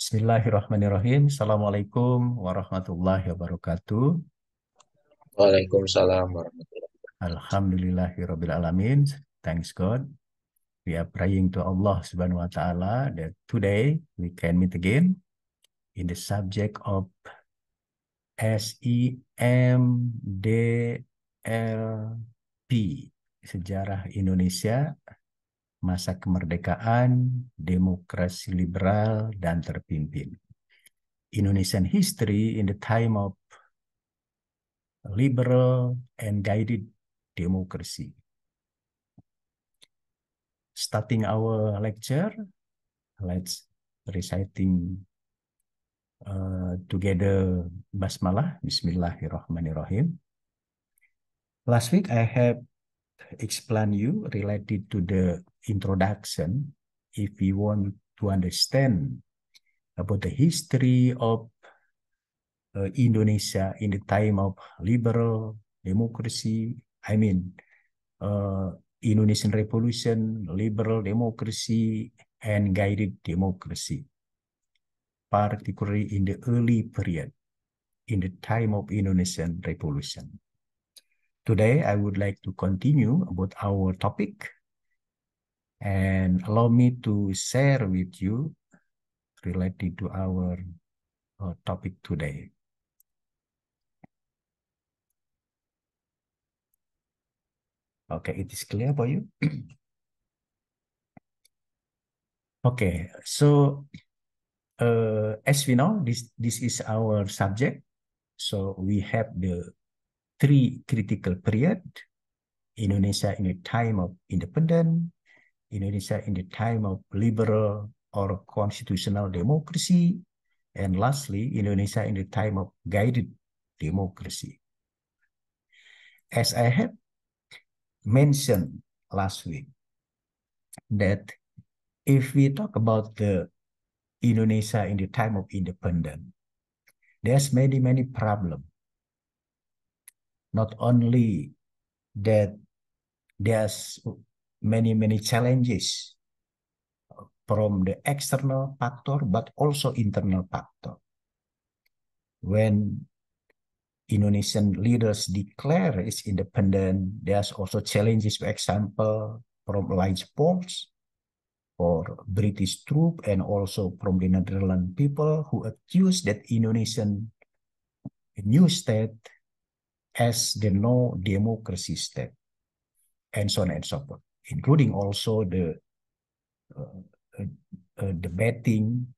Bismillahirrahmanirrahim. Assalamualaikum warahmatullahi wabarakatuh. Waalaikumsalam warahmatullahi Alhamdulillahirabbil alamin. Thanks God. We are praying to Allah Subhanahu wa taala that today we can meet again in the subject of SIMDLP, Sejarah Indonesia, Masa Kemerdekaan, Demokrasi Liberal dan Terpimpin. Indonesian history in the time of liberal and guided democracy. Starting our lecture, let's reciting together Basmalah. Bismillahirrahmanirrahim. Last week I have explained you related to the introduction. If you want to understand about the history of Indonesia in the time of liberal democracy, Indonesian Revolution, liberal democracy, and guided democracy, particularly in the early period, in the time of Indonesian Revolution. Today, I would like to continue about our topic, and allow me to share with you related to our topic today. Okay, it is clear for you? Okay, so as we know, this is our subject. So we have the three critical period: Indonesia in the time of independence, Indonesia in the time of liberal or constitutional democracy, and lastly, Indonesia in the time of guided democracy. As I have mentioned last week, that if we talk about the Indonesia in the time of independence, there's many problems. Not only that, there's many challenges from the external factor, but also internal factor. When Indonesian leaders declare its independence, there's also challenges, for example, from allied force or British troops, and also from the Netherlands people who accuse that Indonesian new state as the no democracy state, and so on and so forth, including also the debating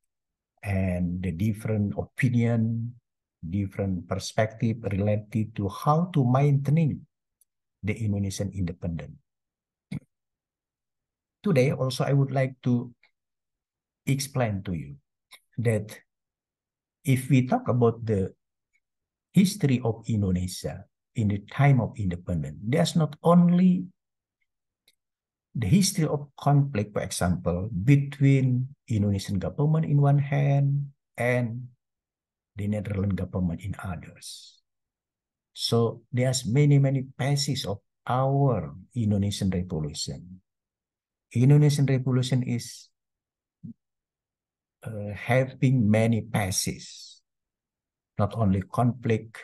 and the different opinion, different perspective related to how to maintain the Indonesian independence. Today also I would like to explain to you that if we talk about the history of Indonesia in the time of independence, there's not only the history of conflict, for example, between Indonesian government in one hand and the Netherlands government in others. So there's many phases of our Indonesian Revolution. Indonesian Revolution is having many phases, not only conflict,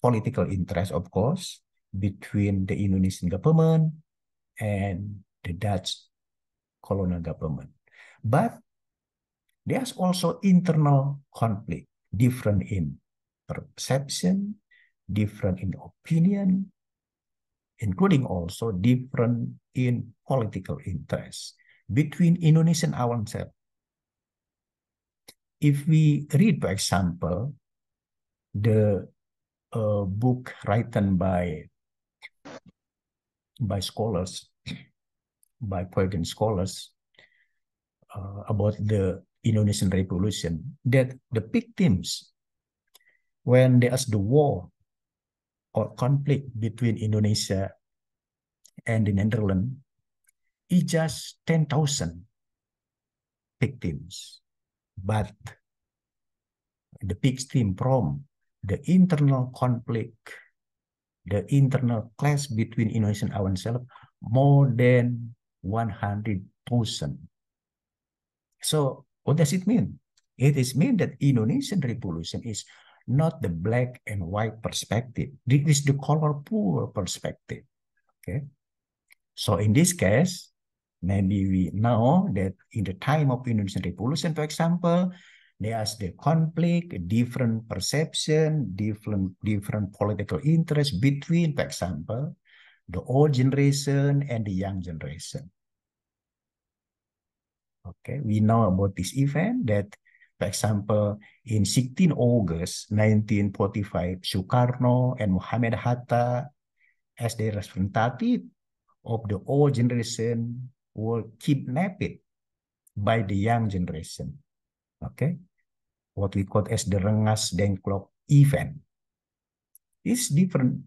political interest, of course, between the Indonesian government and the Dutch colonial government. But there's also internal conflict, different in perception, different in opinion, including also different in political interest between Indonesian ourselves. If we read, for example, the book written by scholars, by foreign scholars, about the Indonesian Revolution, that the victims, when there's the war or conflict between Indonesia and the Netherlands, is just 10,000 victims. But the victim from the internal conflict, the internal clash between Indonesian ourselves, more than 100,000. So what does it mean? It is mean that Indonesian revolution is not the black and white perspective. It is the colorful perspective. Okay. So in this case, maybe we know that in the time of Indonesian revolution, for example, there's the conflict, different perception, different political interest between, for example, the old generation and the young generation. Okay, we know about this event that, for example, in 16 August 1945, Sukarno and Muhammad Hatta, as the representative of the old generation, were kidnapped by the young generation. Okay, what we call as the Rengas Dengklok event. It's different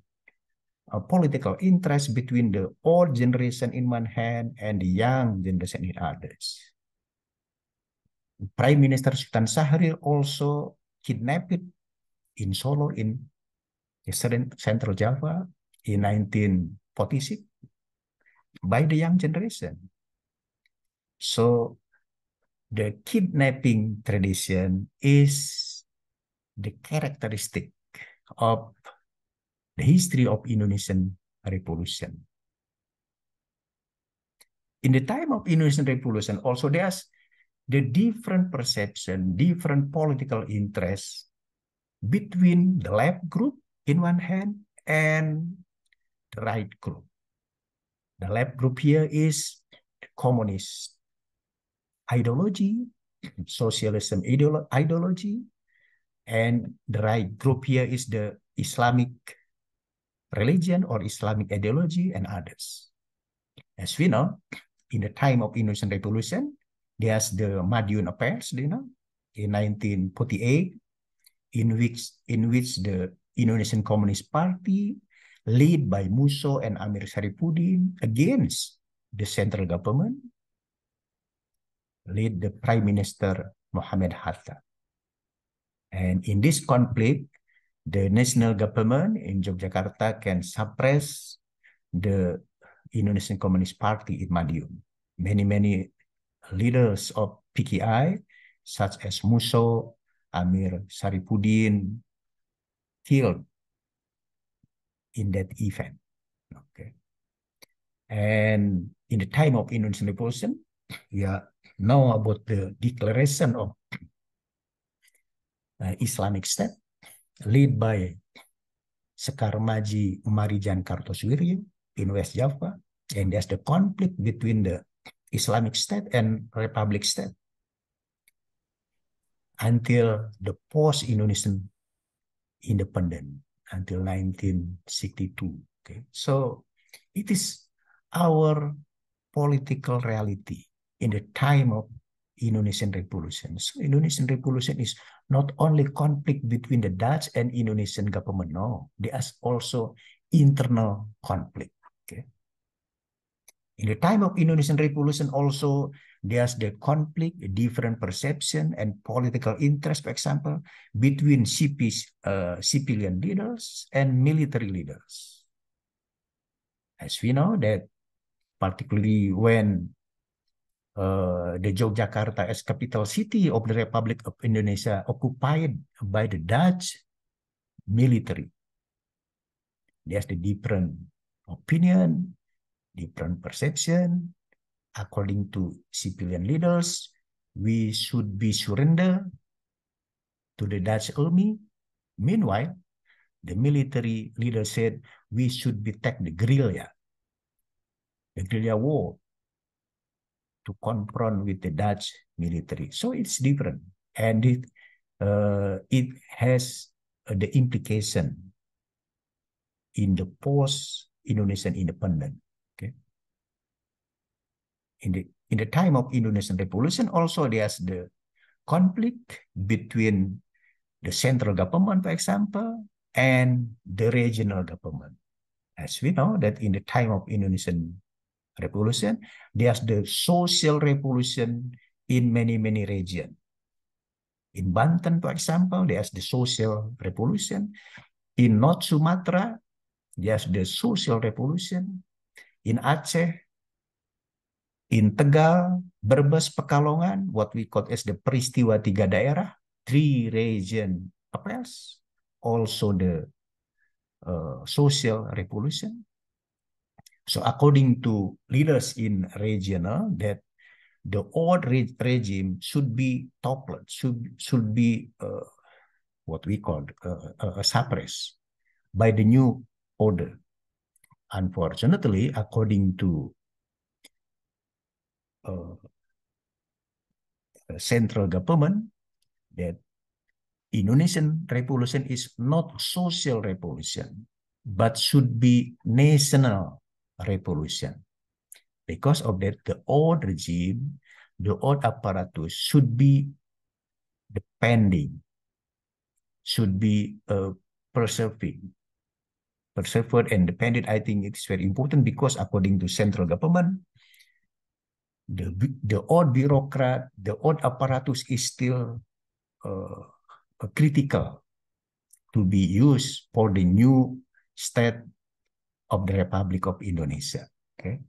political interest between the old generation in one hand and the young generation in others. Prime Minister Sultan Syahrir also kidnapped in Solo in Central Java in 1946 by the young generation. So the kidnapping tradition is the characteristic of the history of Indonesian Revolution. In the time of Indonesian Revolution, also there's the different perception, different political interests between the left group in one hand and the right group. The left group here is the communist ideology, socialism ideology, and the right group here is the Islamic religion or Islamic ideology and others. As we know, in the time of Indonesian Revolution, there's the Madiun Affairs, in 1948, in which the Indonesian Communist Party, led by Musso and Amir Syarifuddin, against the central government, led the Prime Minister Muhammad Hatta. And in this conflict, the national government in Yogyakarta can suppress the Indonesian Communist Party in Madiun. Many leaders of PKI, such as Musso, Amir Syarifuddin, killed in that event. Okay. And in the time of Indonesian Revolution, we know about the declaration of Islamic State, led by Sekar Maji Marijan Kartosuwiryo in West Java, and there's the conflict between the Islamic State and Republic State until the post-Indonesian independence, until 1962. Okay, so it is our political reality in the time of Indonesian Revolution. So Indonesian Revolution is not only conflict between the Dutch and Indonesian government, no, there's also internal conflict. Okay. In the time of Indonesian Revolution also, there's the conflict, different perception and political interest, for example, between civilian leaders and military leaders. As we know that, particularly when the Yogyakarta as capital city of the Republic of Indonesia occupied by the Dutch military, there's the different opinion, different perception. According to civilian leaders, we should be surrender to the Dutch army. Meanwhile, the military leader said we should be take the guerrilla war to confront with the Dutch military. So it's different, and it has the implication in the post-Indonesian independence. Okay. In the time of Indonesian Revolution, also there's the conflict between the central government, for example, and the regional government. As we know that in the time of Indonesian Revolution, there's the social revolution in many regions. In Banten, for example, there's the social revolution. In North Sumatra, there's the social revolution. In Aceh, in Tegal, Brebes Pekalongan, what we call as the peristiwa tiga daerah, three region affairs, also the social revolution. So according to leaders in regional, that the old regime should be toppled, should be what we call suppressed by the new order. Unfortunately, according to central government, that Indonesian revolution is not social revolution, but should be national revolution. Because of that, the old regime, the old apparatus should be depending, should be preserving, preserved and dependent. I think it's very important because according to central government, the old bureaucrat, the old apparatus is still critical to be used for the new state of the Republic of Indonesia. Okay.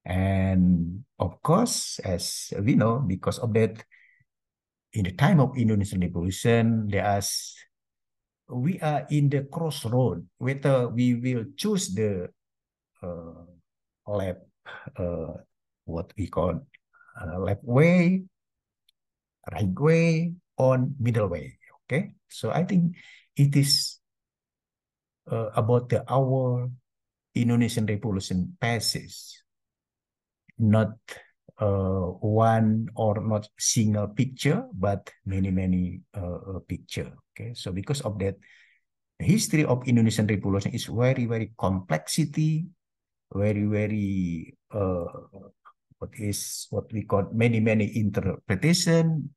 And of course, as we know, because of that, in the time of Indonesian Revolution, we are in the crossroad whether we will choose the left, what we call left way, right way, or middle way. Okay, so I think it is about our Indonesian Revolution passes, not one or not single picture, but many picture. Okay, so because of that, the history of Indonesian Revolution is very complexity, very what we call many interpretation,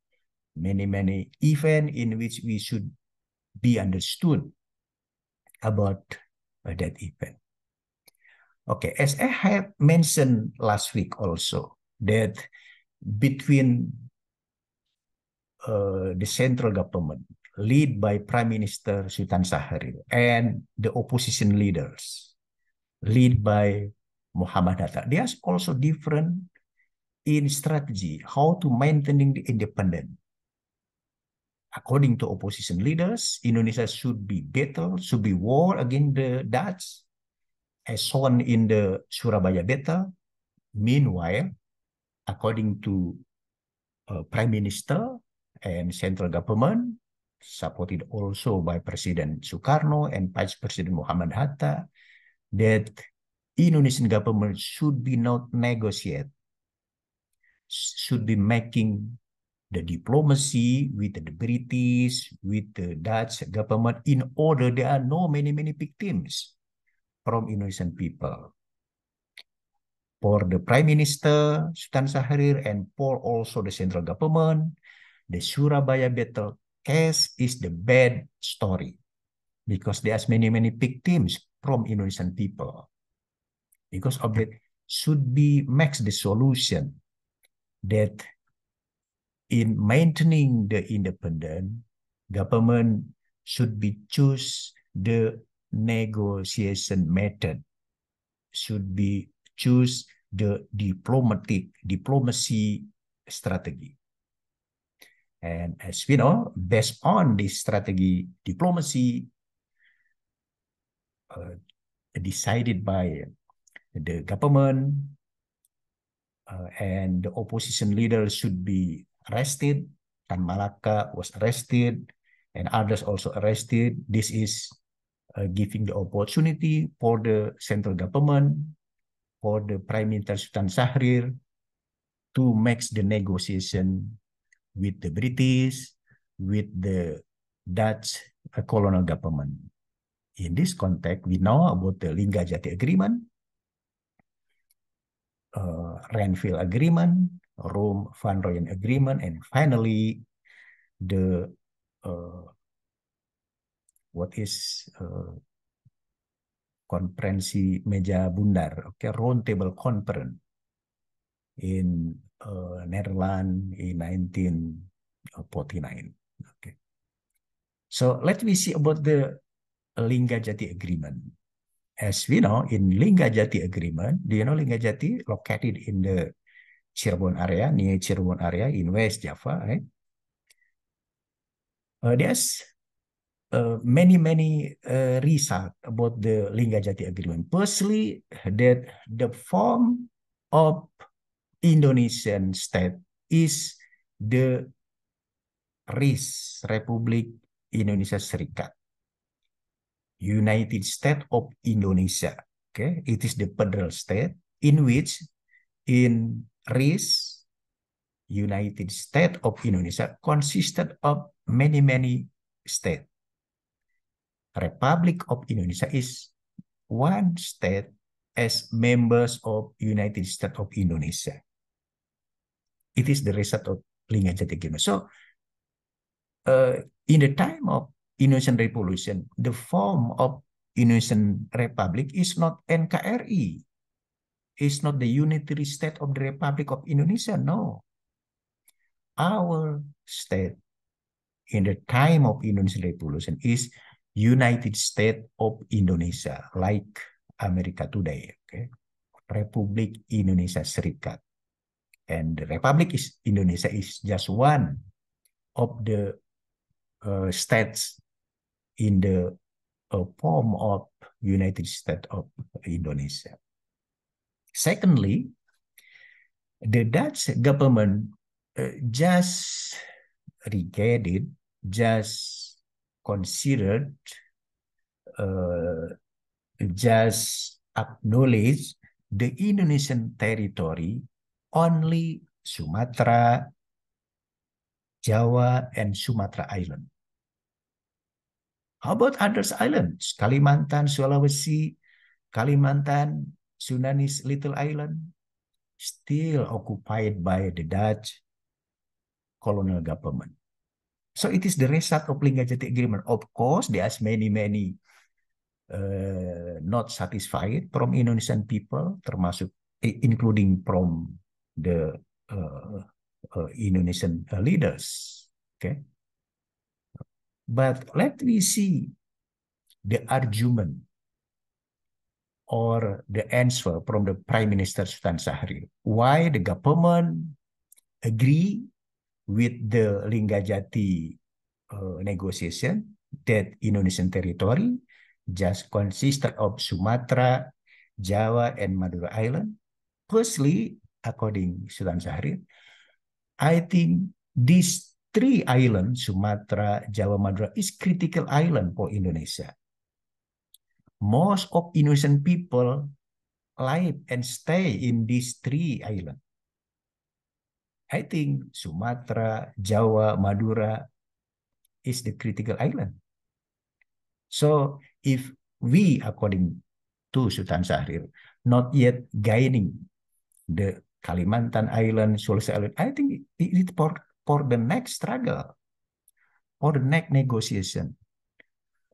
many event in which we should be understood about that event. Okay, as I have mentioned last week also, that between the central government led by Prime Minister Sultan Syahrir and the opposition leaders led by Muhammad Hatta, they are also different in strategy, how to maintaining the independence. According to opposition leaders, Indonesia should be battle, should be war against the Dutch, as shown in the Surabaya battle. Meanwhile, according to Prime Minister and central government, supported also by President Sukarno and Vice President Muhammad Hatta, that Indonesian government should be not negotiate, should be making the diplomacy with the British, with the Dutch government, in order there are no many victims from Indonesian people. For the Prime Minister Sultan Syahrir and for also the central government, the Surabaya battle case is the bad story because there's many victims from Indonesian people. Because of that, should be makes the solution that in maintaining the independent, government should be choose the negotiation method, should be choose the diplomacy strategy. And as we know, based on this strategy, diplomacy decided by the government and the opposition leaders should be arrested. Tan Malaka was arrested and others also arrested. This is giving the opportunity for the central government, for the Prime Minister Sultan Syahrir to make the negotiation with the British, with the Dutch colonial government. In this context, we know about the Linggajati Agreement, Renville Agreement, Rome-Van Rooyen Agreement, and finally the what is konferensi meja bundar, okay, round table conference in Netherlands in 1949. Okay, so let me see about the Linggajati Agreement. As we know, in Linggajati Agreement, do you know Linggajati located in the Cirebon area, near Cirebon area in West Java, right? There's many results about the Linggadjati Agreement. Firstly, that the form of Indonesian state is the RIS, Republik Indonesia Serikat, United States of Indonesia. Okay, it is the federal state in which in RIS, United States of Indonesia, consisted of many states. Republic of Indonesia is one state as members of United States of Indonesia. It is the result of Linggadjati Agreement. So, in the time of Indonesian Revolution, the form of Indonesian Republic is not NKRI. It's not the unitary state of the Republic of Indonesia. No. Our state in the time of Indonesian Revolution is United States of Indonesia, like America today. Okay, Republik Indonesia Serikat, and the Republic is Indonesia is just one of the states in the form of United States of Indonesia. Secondly, the Dutch government just regarded, just considered, just acknowledged the Indonesian territory only Sumatra, Java, and Sumatra Island. How about other islands? Kalimantan, Sulawesi, Kalimantan, Sundanese Little Island, still occupied by the Dutch colonial government. So it is the result of Linggadjati Agreement. Of course, there are many not satisfied from Indonesian people, termasuk including from the Indonesian leaders. Okay, but let me see the argument or the answer from the Prime Minister Sultan Syahrir. Why the government agree with the Linggadjati negotiation that Indonesian territory just consisted of Sumatra, Java, and Madura Island? Firstly, according to Sultan Syahrir, I think these three islands, Sumatra, Java, Madura, is critical island for Indonesia. Most of Indonesian people live and stay in these three islands. I think Sumatra, Java, Madura is the critical island. So if we, according to Sultan Syahrir, not yet gaining the Kalimantan Island, Sulawesi Island, I think it for the next struggle, for the next negotiation.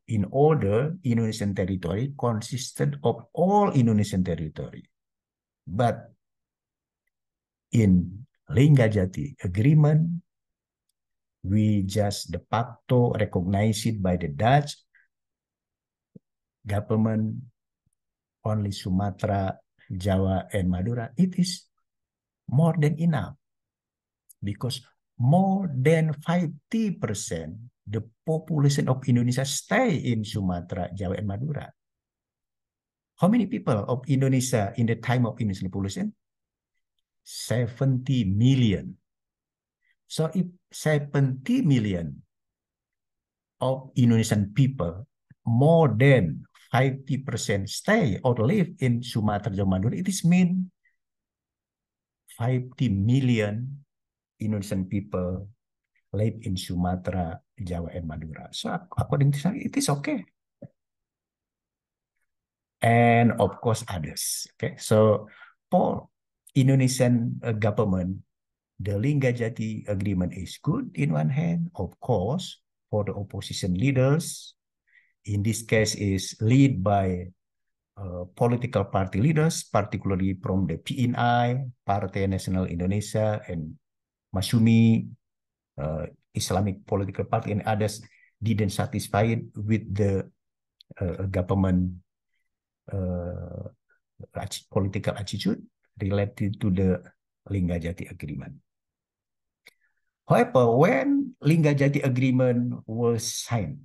In order, Indonesian territory consisted of all Indonesian territory. But in Linggadjati Agreement, we just de facto recognize it by the Dutch government, only Sumatra, Java, and Madura. It is more than enough because more than 50% the population of Indonesia stay in Sumatra, Java, and Madura. How many people of Indonesia in the time of Indonesian Revolution? 70 million. So if 70 million of Indonesian people, more than 50% stay or live in Sumatra, Java, Madura, it is mean 50 million Indonesian people live in Sumatra, Java, and Madura. So according to Syahrir, it is okay. And of course others. Okay, so for Indonesian government, the Linggadjati Agreement is good in one hand. Of course, for the opposition leaders, in this case is led by political party leaders, particularly from the PNI, Partai Nasional Indonesia, and Masyumi, Islamic Political Party, and others didn't satisfied with the government political attitude related to the Linggajati Agreement. However, when Linggajati Agreement was signed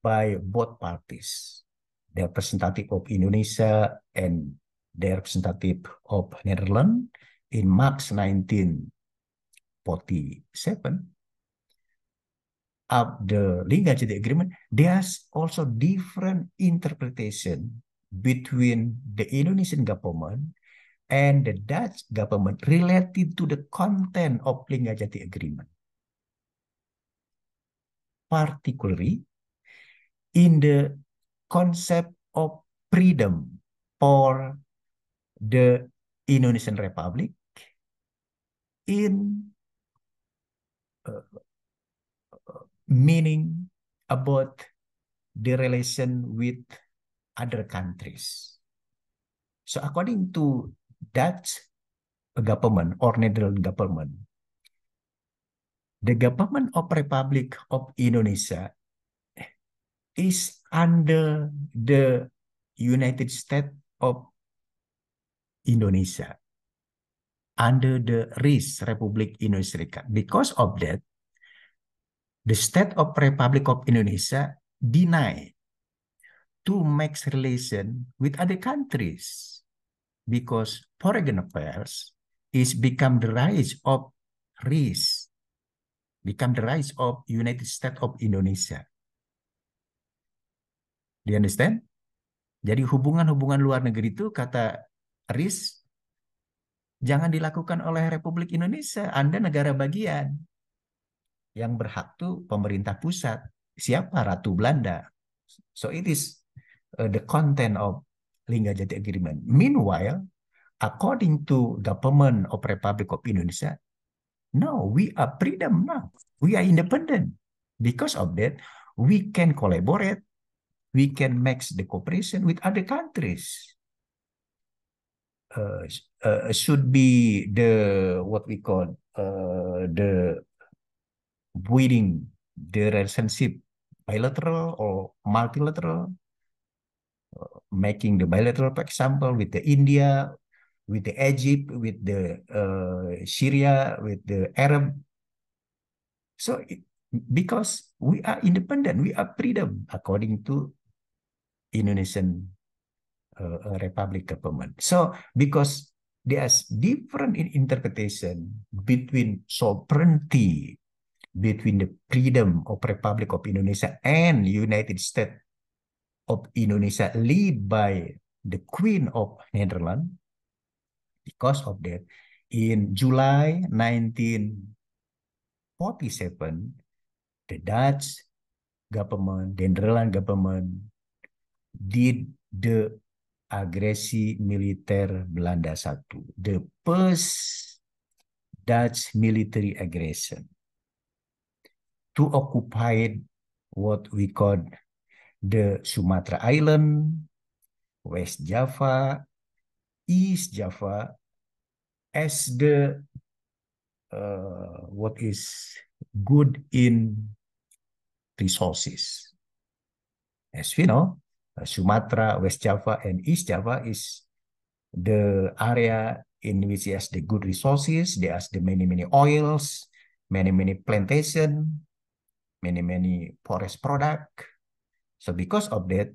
by both parties, the representative of Indonesia and the representative of Netherlands in March 1947, of the Linggajati Agreement, there's also different interpretation between the Indonesian government and the Dutch government related to the content of Linggajati Agreement. Particularly in the concept of freedom for the Indonesian Republic in meaning about the relation with other countries. So according to Dutch government or Netherlands government, the government of Republic of Indonesia is under the United States of Indonesia, under the RIS, Republik Indonesia Serikat. Because of that, the State of Republic of Indonesia deny to make relation with other countries because foreign affairs is become the rights of RIS, become the rights of United States of Indonesia. Do you understand? Jadi hubungan-hubungan luar negeri itu kata RIS jangan dilakukan oleh Republik Indonesia. Anda negara bagian. Yang berhak tuh pemerintah pusat. Siapa? Ratu Belanda. So it is the content of Linggajati Agreement. Meanwhile, according to government of Republic of Indonesia, no, we are freedom now. We are independent. Because of that, we can collaborate. We can mix the cooperation with other countries. Should be the what we call the building the relationship bilateral or multilateral, making the bilateral, for example, with the India, with the Egypt, with the Syria, with the Arab. So because we are independent, we are freedom according to Indonesian Republic government. So because there's different interpretation between sovereignty, between the freedom of Republic of Indonesia and United States of Indonesia led by the Queen of Netherlands. Because of that, in July 1947, the Dutch government, the Netherlands government did the agresi militer Belanda I, the first Dutch military aggression to occupy what we call the Sumatra Island, West Java, East Java, as the what is good in resources. As we know, Sumatra, West Java, and East Java is the area in which has the good resources. There are the many oils, many plantation, many forest product. So because of that,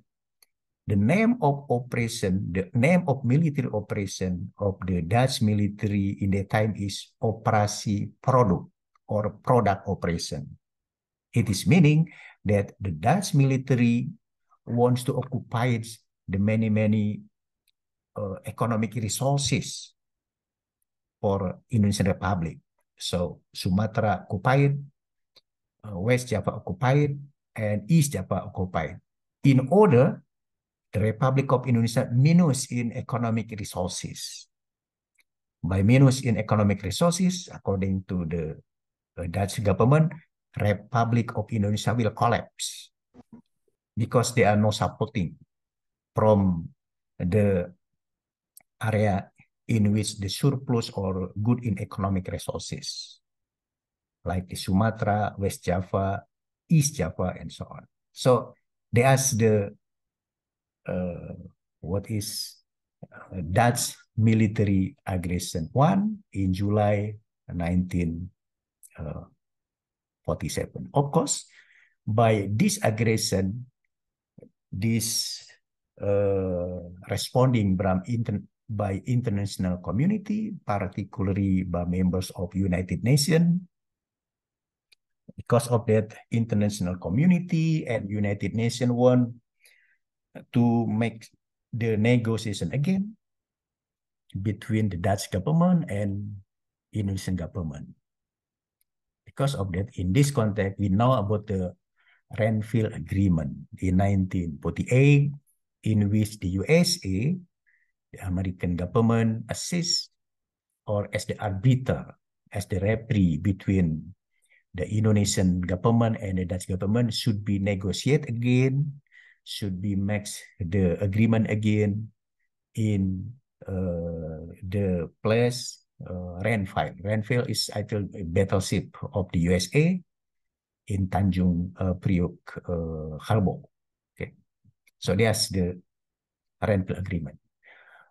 the name of operation, the name of military operation of the Dutch military in that time is Operasi Product or product operation. It is meaning that the Dutch military wants to occupy the many economic resources for Indonesian Republic. So Sumatra occupied, West Java occupied, and East Java occupied. In order the Republic of Indonesia minus in economic resources. By minus in economic resources, according to the Dutch government, Republic of Indonesia will collapse because they are no supporting from the area in which the surplus or good in economic resources, like the Sumatra, West Java, East Java, and so on. So there's the what is Dutch military aggression 1 in July 1947. Of course, by this aggression, this responding by international community, particularly by members of United Nations. Because of that, international community and United Nations want to make the negotiation again between the Dutch government and Indonesian government. Because of that, in this context, we know about the Renville Agreement in 1948, in which the USA, the American government, assists or as the arbiter, as the referee between the Indonesian government and the Dutch government should be negotiate again, should be make the agreement again in the place Renville. Renville is actually a battleship of the USA in Tanjung Priok Harbor. Okay, so that's the Renville Agreement.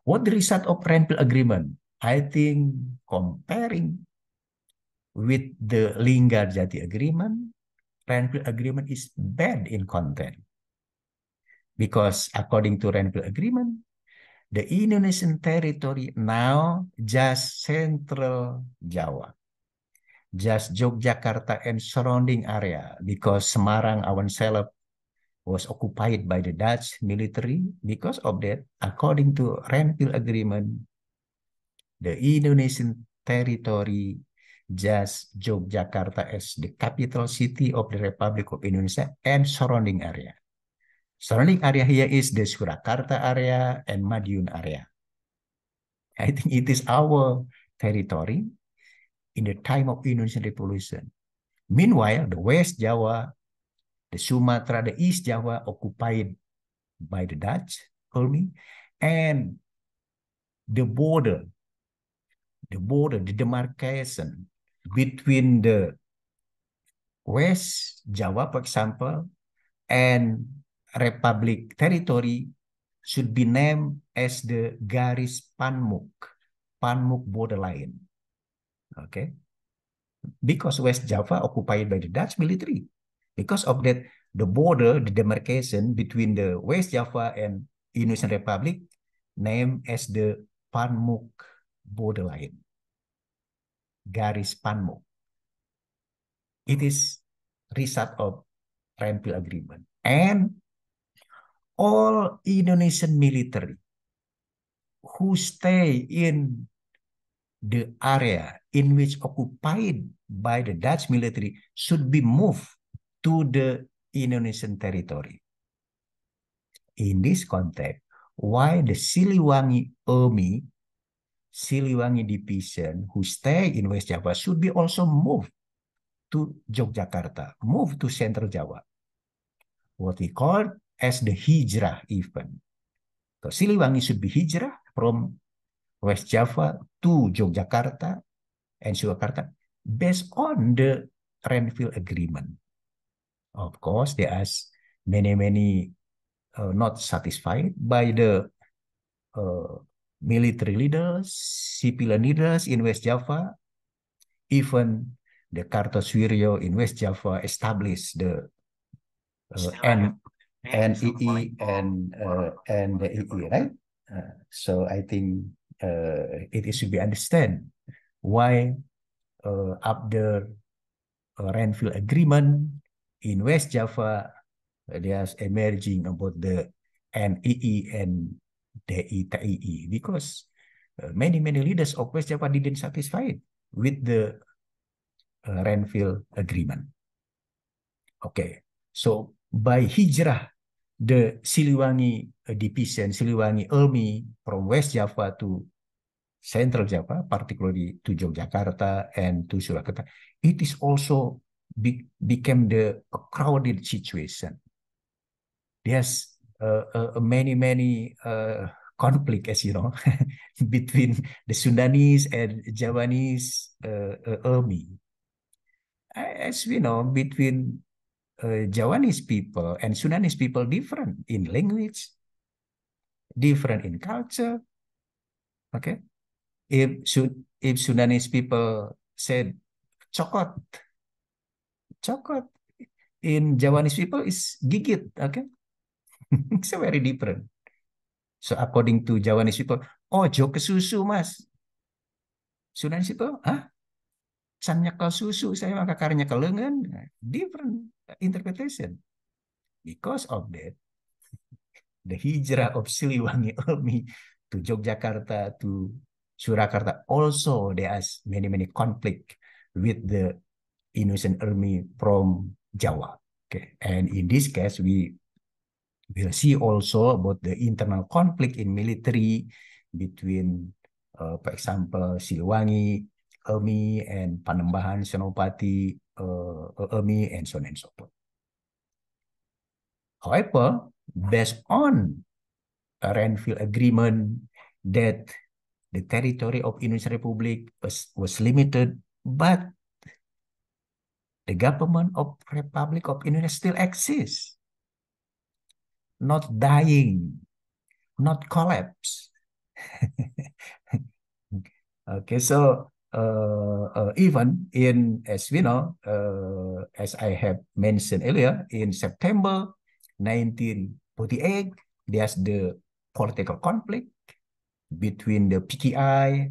What the result of Renville Agreement? I think comparing with the Linggarjati Agreement, Renville Agreement is bad in content. Because according to Renville Agreement, the Indonesian territory now just central Java, just Yogyakarta and surrounding area, because Semarang, Awan-Selep was occupied by the Dutch military. Because of that, according to Renville Agreement, the Indonesian territory just Yogyakarta as the capital city of the Republic of Indonesia and surrounding area. Surrounding area here is the Surakarta area and Madiun area. I think it is our territory in the time of Indonesian Revolution. Meanwhile, the West Java, the Sumatra, the East Java occupied by the Dutch, and the border, the demarcation between the West Java, for example, and Republic territory should be named as the Garis Panmuk borderline. Okay, because West Java occupied by the Dutch military. Because of that, the border, the demarcation between the West Java and Indonesian Republic named as the Panmuk borderline. Garis Panmuk. It is result of Renville Agreement. And all Indonesian military who stay in the area in which occupied by the Dutch military should be moved to the Indonesian territory. In this context, why the Siliwangi Army, Siliwangi Division, who stay in West Java should be also moved to Yogyakarta, moved to Central Java. What we call as the hijrah event. So Siliwangi should be hijrah from West Java to Yogyakarta and Surakarta based on the Renville Agreement. Of course, there are many not satisfied by the military leaders, civilian leaders in West Java. Even the Kartosuwiryo in West Java established the NEE and the EE, right? So I think it should be understand why after Renville Agreement in West Java, there's emerging about the NEE and the DITIE, because many leaders of West Java didn't satisfied with the Renville Agreement. Okay, so by hijrah, the Siliwangi division, Siliwangi Army from West Java to Central Java, particularly to Yogyakarta and to Surakarta, it is also became a crowded situation. There's many conflict, as you know, between the Sundanese and Javanese army. As we know, between Javanese people and Sundanese people different in language, different in culture, Okay, if Sudanese people said cokot, cokot in Javanese people is gigit. Okay, it's very different. So according to Javanese people, oh jok ke susu mas. Sudanese people, ah, can nyekel susu saya maka karena kelengan. Different interpretation. Because of that, the hijrah of Siliwangi Army to Yogyakarta to Surakarta also there is many conflict with the Indonesian army from Jawa. Okay, and in this case we will see also about the internal conflict in military between, for example, Siliwangi Army and Panembahan Senopati Army and so on and so forth. However, based on a Renville Agreement that the territory of Indonesian Republic was limited, but the government of Republic of Indonesia still exists, not dying, not collapse. Okay, so even in, as we know, as I have mentioned earlier, in September 1948, there's the political conflict between the PKI,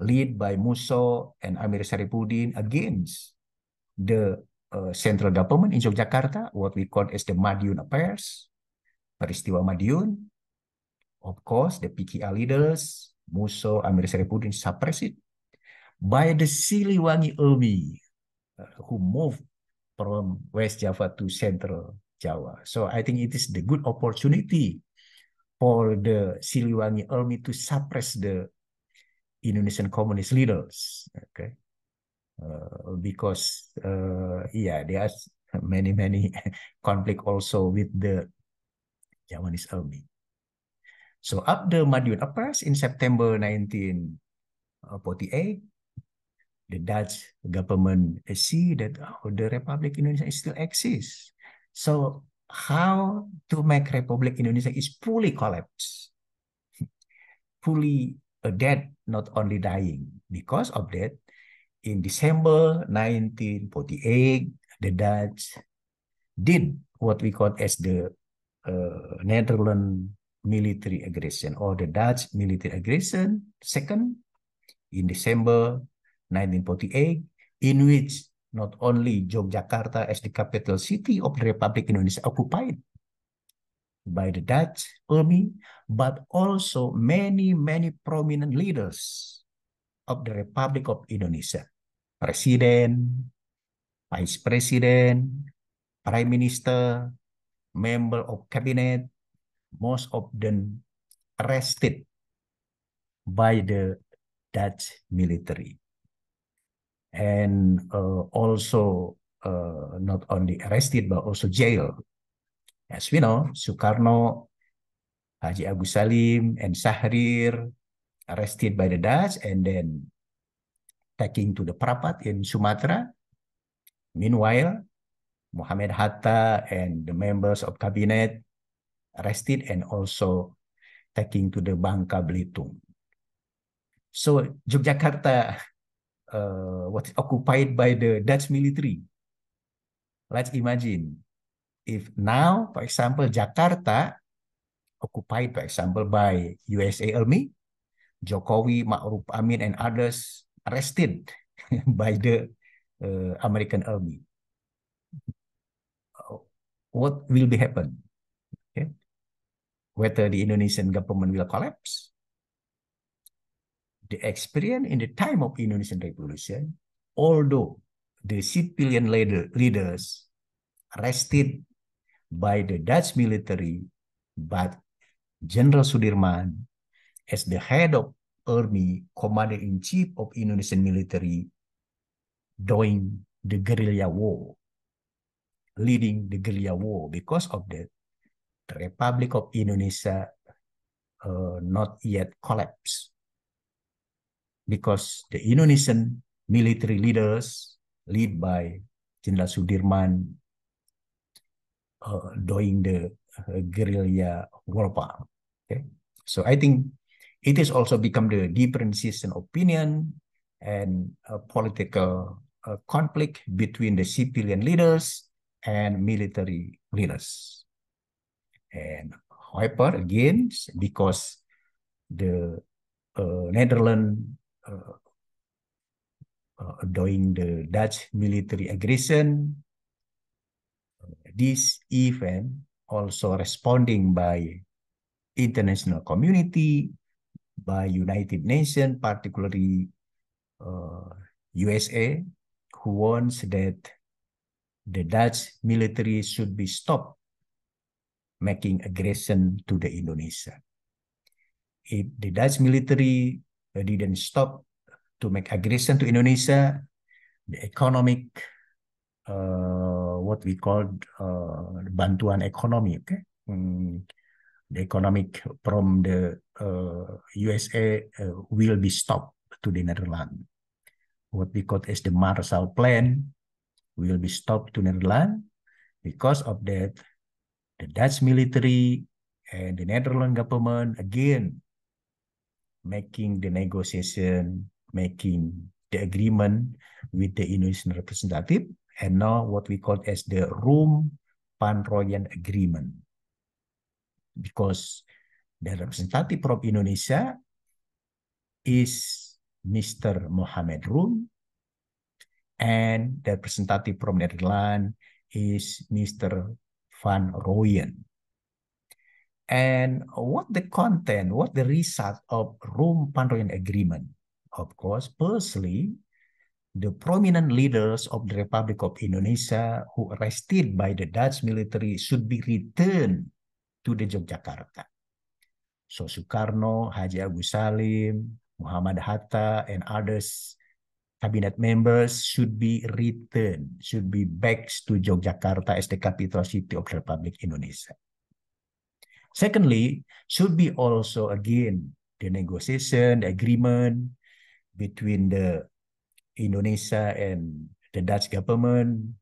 led by Musso and Amir Saripudin, against the central government in Yogyakarta, what we call as the Madiun Affairs, Peristiwa Madiun. Of course, the PKI leaders, Musso, Amir Saripudin, suppressed by the Siliwangi Army, who moved from West Java to Central Java. So I think it is the good opportunity for the Siliwangi Army to suppress the Indonesian communist leaders. Okay, because yeah, there's many conflict also with the Javanese army. So after Madiun Affairs in September 1948, the Dutch government see that the Republic Indonesia still exists. So how to make Republic Indonesia is fully collapsed, fully dead, not only dying. Because of that, in December 1948, the Dutch did what we call as the Netherlands military aggression, or the Dutch military aggression second in December 1948, in which not only Yogyakarta as the capital city of the Republic Indonesia occupied by the Dutch army, but also many prominent leaders of the Republic of Indonesia, President, Vice President, Prime Minister, member of cabinet, most of them arrested by the Dutch military. And also not only arrested, but also jailed. As we know, Sukarno, Haji Agus Salim, and Sahrir arrested by the Dutch and then taken to the Prapat in Sumatra. Meanwhile, Muhammad Hatta and the members of cabinet arrested and also taken to the Bangka Belitung. So Yogyakarta was occupied by the Dutch military. Let's imagine if now, for example, Jakarta occupied, for example, by USA Army, Jokowi, Ma'ruf Amin, and others arrested by the American Army. What will be happen? Okay. Whether the Indonesian government will collapse? The experience in the time of Indonesian Revolution, although the civilian leaders arrested by the Dutch military, but General Sudirman, as the head of army, commander-in-chief of Indonesian military, doing the guerrilla war, leading the guerrilla war. Because of that, the Republic of Indonesia not yet collapsed. Because the Indonesian military leaders, led by General Sudirman, doing the guerrilla warfare. Okay, so I think It has also become the differences in opinion and political conflict between the civilian leaders and military leaders. And however, again, because the Netherlands during the Dutch military aggression, this event also responding by international community, by United Nations, particularly USA, who wants that the Dutch military should be stopped making aggression to the Indonesia. If the Dutch military didn't stop to make aggression to Indonesia, the economic, what we call bantuan economy, okay? The economic from the USA will be stopped to the Netherlands. What we call as the Marshall Plan will be stopped to Netherlands. Because of that, the Dutch military and the Netherlands government again making the negotiation, making the agreement with the Indonesian representative, and now what we call as the Rum-Pan-Royan Agreement. Because the representative from Indonesia is Mr. Mohamed Rum, and the representative from Netherlands is Mr. Van Rooyen. And what the content, what the result of Rum-Pan-Royan Agreement? Of course, firstly, the prominent leaders of the Republic of Indonesia who arrested by the Dutch military should be returned to the Yogyakarta. So Sukarno, Haji Agus Salim, Muhammad Hatta, and others cabinet members should be returned, should be back to Yogyakarta as the capital city of the Republic Indonesia. Secondly, should be also again the negotiation, the agreement between the Indonesia and the Dutch government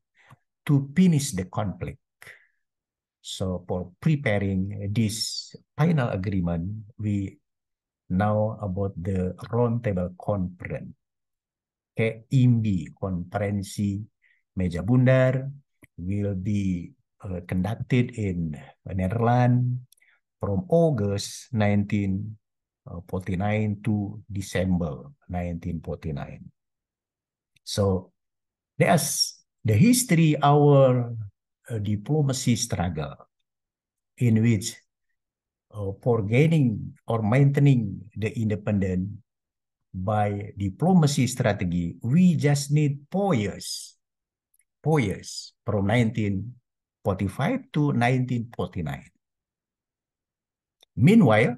to finish the conflict. So for preparing this final agreement, we know about the Roundtable Conference. Okay, IMBI, Konferensi Meja Bundar, will be conducted in Netherlands from August 1949 to December 1949. So there's the history, our diplomacy struggle in which for gaining or maintaining the independence by diplomacy strategy, we just need 4 years. 4 years from 1945 to 1949. Meanwhile,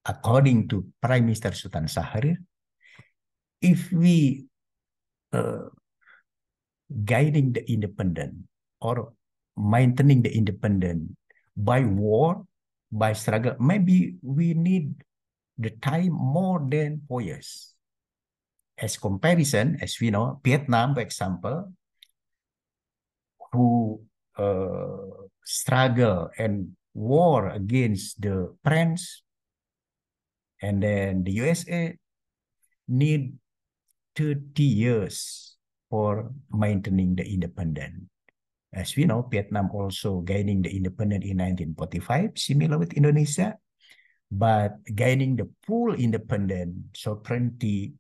according to Prime Minister Sultan Syahrir, if we guiding the independent or maintaining the independent by war, by struggle, maybe we need the time more than 4 years. As comparison, as we know, Vietnam, for example, who struggle and war against the French, and then the USA need 30 years for maintaining the independence. As we know, Vietnam also gaining the independence in 1945, similar with Indonesia, but gaining the full independence, sovereignty,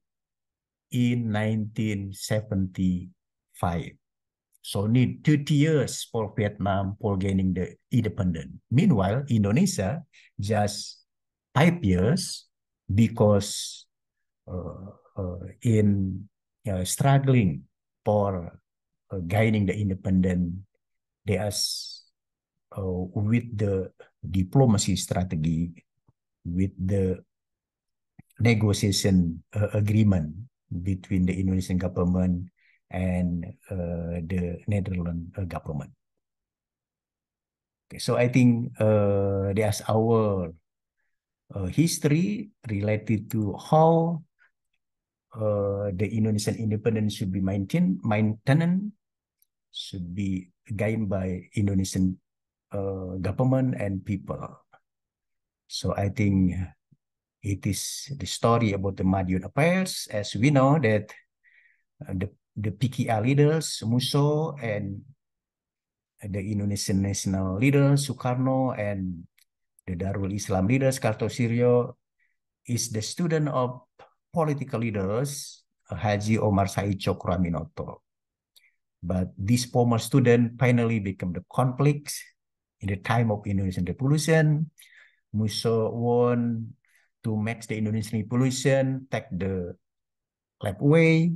in 1975. So need 30 years for Vietnam for gaining the independence. Meanwhile, Indonesia just 5 years because in struggling for gaining the independence, they as with the diplomacy strategy, with the negotiation agreement between the Indonesian government and the Netherlands government. Okay, so I think there's our history related to how the Indonesian independence should be maintained, should be guided by Indonesian government and people. So I think It is the story about the Madiun affairs, as we know that the PKI leaders, Musso, and the Indonesian national leader, Sukarno, and the Darul Islam leaders, Kartosuiryo, is the student of political leaders, Haji Omar Said Cokroaminoto. But this former student finally became the conflicts in the time of Indonesian Revolution. Musso won to make the Indonesian Revolution take the left way.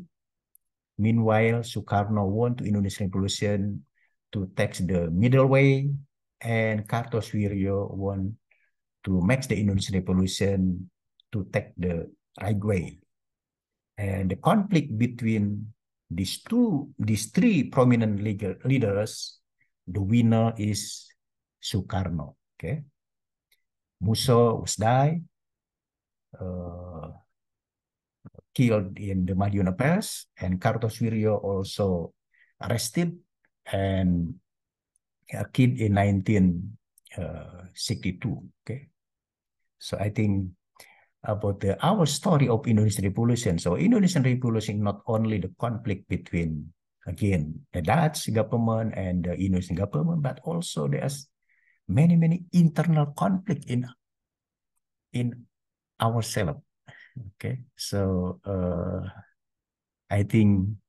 Meanwhile, Sukarno won to Indonesian Revolution to take the middle way, and Kartosuiryo won to make the Indonesian Revolution to take the right way. And the conflict between these three prominent leaders, the winner is Sukarno. Okay, Musso was died, killed in the Madiun affairs, and Kartosuiryo also arrested and killed in 1962. Okay, so I think about our story of Indonesian Revolution. So Indonesian Revolution not only the conflict between, again, the Dutch government and the Indonesian government, but also there's many internal conflict in ourselves. Okay, so I think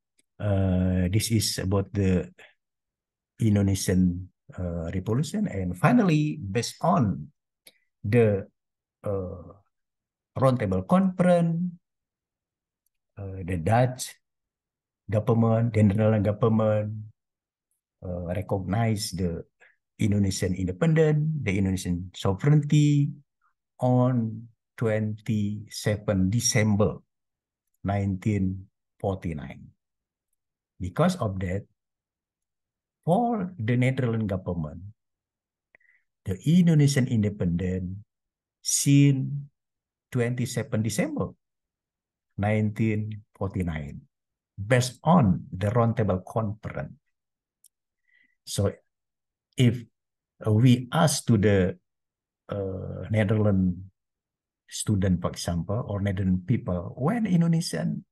this is about the Indonesian Revolution, and finally, based on the Roundtable Conference, the Dutch government, the Netherlands government recognize the Indonesian independence, the Indonesian sovereignty on 27 December 1949. Because of that, for the Netherlands government, the Indonesian independence since 27 December 1949, based on the Roundtable Conference. So if we ask to the Netherlands student, for example, or Netherlands people, when Indonesian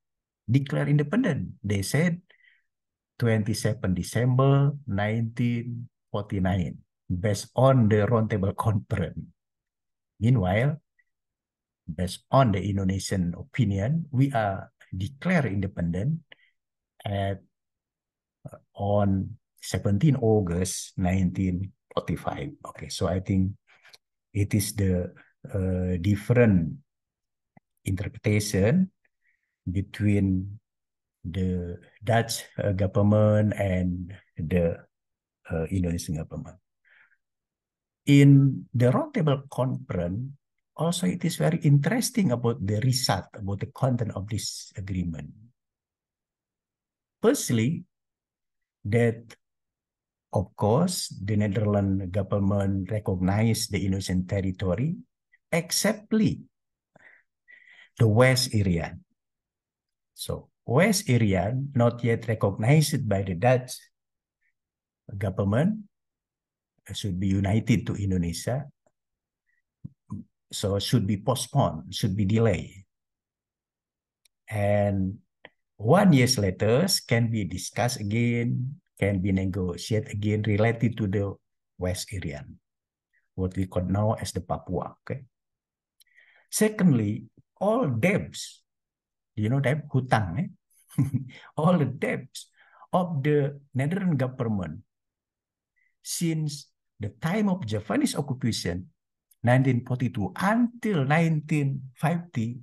declare independent, they said 27 December 1949, based on the Roundtable Conference. Meanwhile, based on the Indonesian opinion, we are declared independent on 17 August 1945. Okay, so I think it is the different interpretation between the Dutch government and the Indonesian government. In the Roundtable Conference, also it is very interesting about the result, about the content of this agreement. Firstly, that of course the Netherlands government recognized the Indonesian territory, exceptly the West Irian. So West Irian, not yet recognized by the Dutch government, should be united to Indonesia. So should be postponed, should be delayed. And 1 year later can be discussed again, can be negotiated again related to the West Irian, what we call now as the Papua. Okay. Secondly, all debts, you know debt, hutang, eh? All the debts of the Netherlands government since the time of Japanese occupation, 1942 until 1950,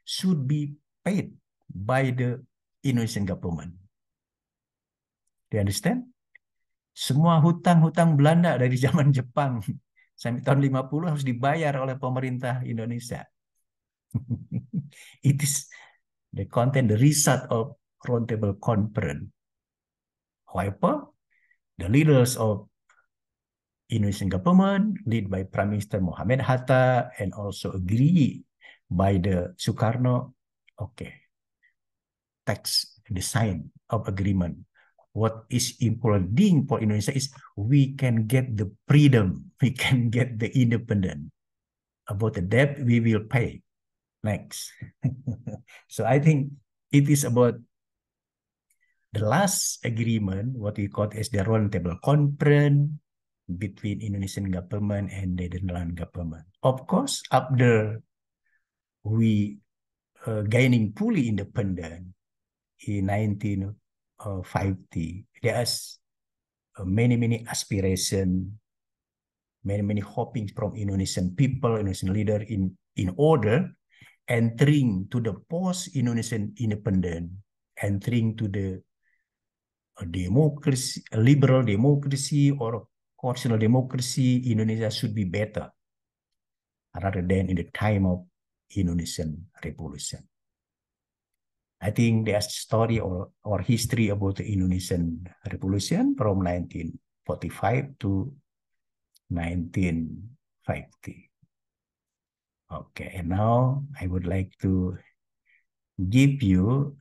should be paid by the Indonesian government. Do you understand? Semua hutang-hutang Belanda dari zaman Jepang sampai tahun 50 harus dibayar oleh pemerintah Indonesia. It is the content, the result of Roundtable Conference. However, the leaders of Indonesian government, led by Prime Minister Mohammed Hatta, and also agree by the Sukarno, okay, text the sign of agreement. What is important for Indonesia is we can get the freedom, we can get the independence. About the debt, we will pay. Next. So I think it is about the last agreement, what we call as the Roundtable Conference between Indonesian government and the Netherlands government. Of course, after we gaining fully independent in 1950, there's many aspiration, many hoping from Indonesian people, Indonesian leader in order entering to the post-Indonesian independence, entering to the democracy, liberal democracy or constitutional democracy, Indonesia should be better rather than in the time of Indonesian Revolution. I think there's story or history about the Indonesian Revolution from 1945 to 1950. Okay, and now I would like to give you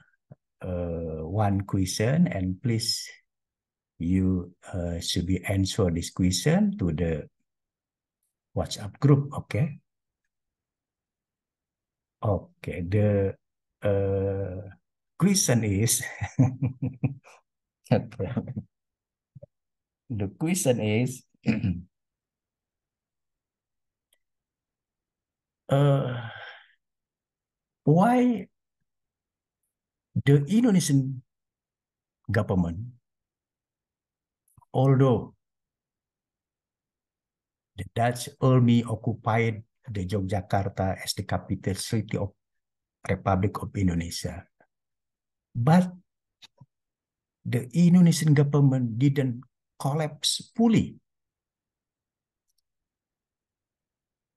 one question, and please you should be answer this question to the WhatsApp group. Okay. Okay. The question is the question is why the Indonesian government, although the Dutch army occupied the Yogyakarta as the capital city of Republic of Indonesia, but the Indonesian government didn't collapse fully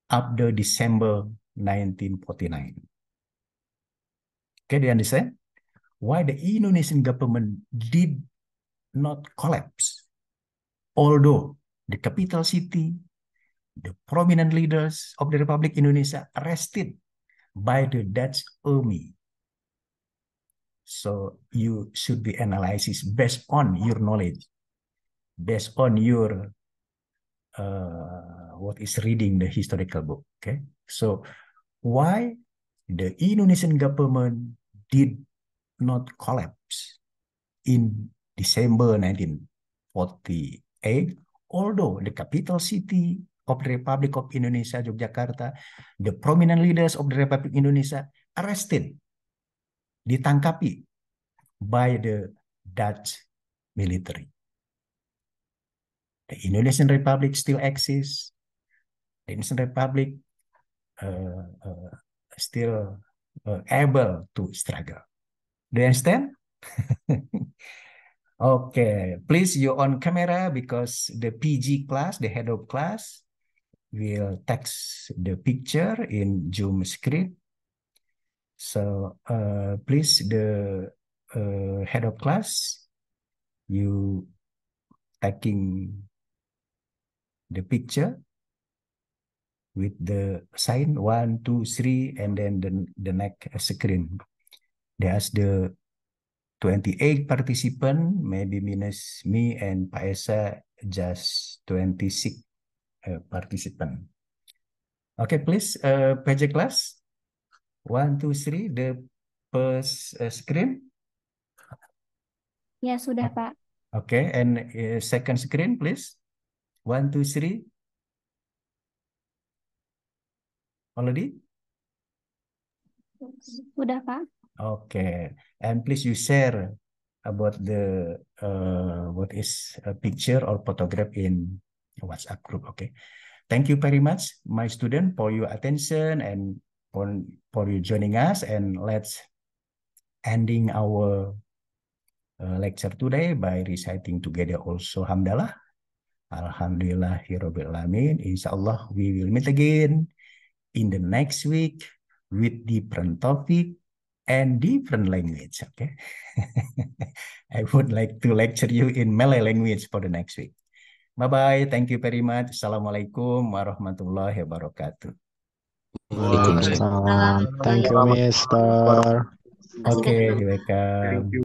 after December 1949. Okay, do you understand? Why the Indonesian government did not collapse, although the capital city, the prominent leaders of the Republic Indonesia arrested by the Dutch army. So you should be analysis based on your knowledge, based on your what is reading the historical book. Okay, so why the Indonesian government did not collapse in December 1948, although the capital city of the Republic of Indonesia, Yogyakarta, the prominent leaders of the Republic Indonesia arrested, ditangkapi by the Dutch military. The Indonesian Republic still exists. The Indonesian Republic still able to struggle. Do you understand? Okay, please you on camera because the PG class, the head of class, will text the picture in Zoom screen. So please the head of class, you taking the picture with the sign 1, 2, 3, and then the next screen. There's the 28 participant, maybe minus me and Pak Esa, just 26 participant. Okay, please, PJ class, 1, 2, 3, the first screen. Ya, sudah, Pak. Okay, and second screen, please. 1, 2, 3. Already? Sudah, Pak. Okay, and please you share about the what is a picture or photograph in WhatsApp group. Okay, thank you very much, my student, for your attention and for you joining us. And let's ending our lecture today by reciting together also Hamdalah. Alhamdulillahirabbil alamin. Insyaallah we will meet again in the next week with different topic and different language. Okay. I would like to lecture you in Malay language for the next week. Bye-bye. Thank you very much. Assalamualaikum warahmatullahi wabarakatuh. Waalaikumsalam. Thank you, Mister. Okay, you're welcome.